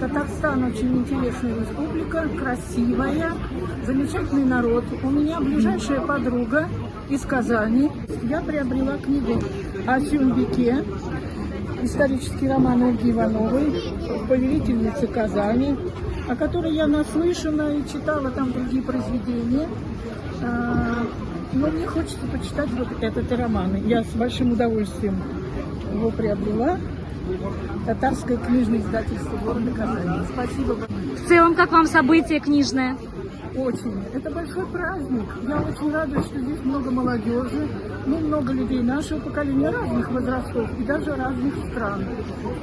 Татарстан очень интересная республика, красивая, замечательный народ. У меня ближайшая подруга из Казани. Я приобрела книгу о Сюмбике, исторический роман Ольги Ивановой, повелительницы Казани, о которой я наслышана и читала там другие произведения. Но мне хочется почитать вот этот роман. Я с большим удовольствием его приобрела. Татарское книжное издательство города Казани. Спасибо. В целом, как вам событие книжное? Очень. Это большой праздник. Я очень рада, что здесь много молодежи, много людей нашего поколения, разных возрастов и даже разных стран,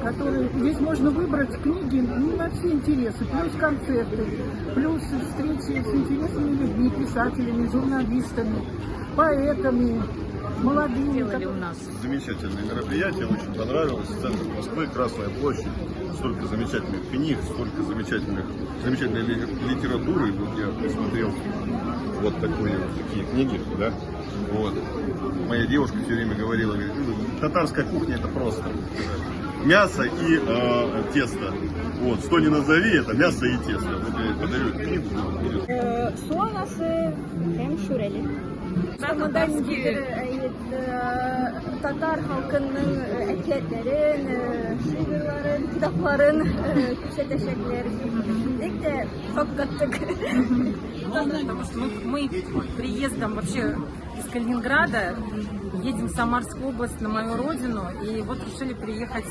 которые здесь можно выбрать книги на все интересы, плюс концерты, плюс встречи с интересными людьми, писателями, журналистами, поэтами, молодыми. Делали у нас замечательное мероприятие, очень понравилось. Центр Москвы, Красная площадь, столько замечательных книг, столько замечательной литературы. Вот я посмотрел вот такие книги, да. Вот. Моя девушка все время говорила, татарская кухня это просто мясо и тесто. Вот, что не назови, это мясо и тесто. Вот я подарю эту книгу. Tatar halkının etiketlerin, şiirlerin, kitapların köşe teşekkürleri düşündük de çok kattık. Потому что мы приездом вообще из Калининграда едем в Самарскую область, на мою родину, и вот решили приехать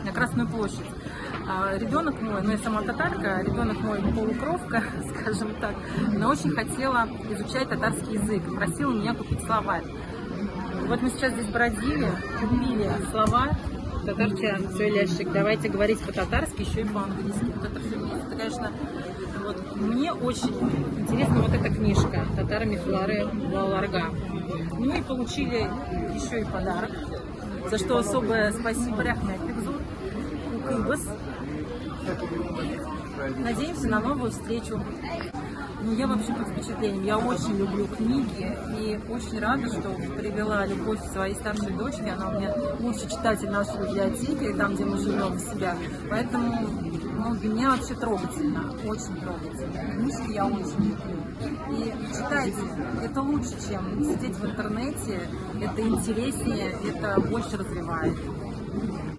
на Красную площадь. Ребенок мой, я сама татарка, ребенок мой полукровка, скажем так, но очень хотела изучать татарский язык, просила меня купить словарь. Вот мы сейчас здесь бродили, купили словарь татарчан, söyleşik, давайте говорить по-татарски, еще и по-английски. Вот это все вместе. Это, конечно, вот мне очень интересна вот эта книжка «Татар Мифлары Лаларга». Ну и получили еще и подарок, за что особое спасибо Рахмет Бекзур, Укыбыс. Надеемся на новую встречу. Я вообще под впечатлением. Я очень люблю книги и очень рада, что привела любовь к своей старшей дочке. Она у меня лучший читатель нашей библиотеки, там, где мы живем у себя. Поэтому для меня вообще трогательно, очень трогательно. Книжки я очень люблю. И читайте, это лучше, чем сидеть в интернете, это интереснее, это больше развивает.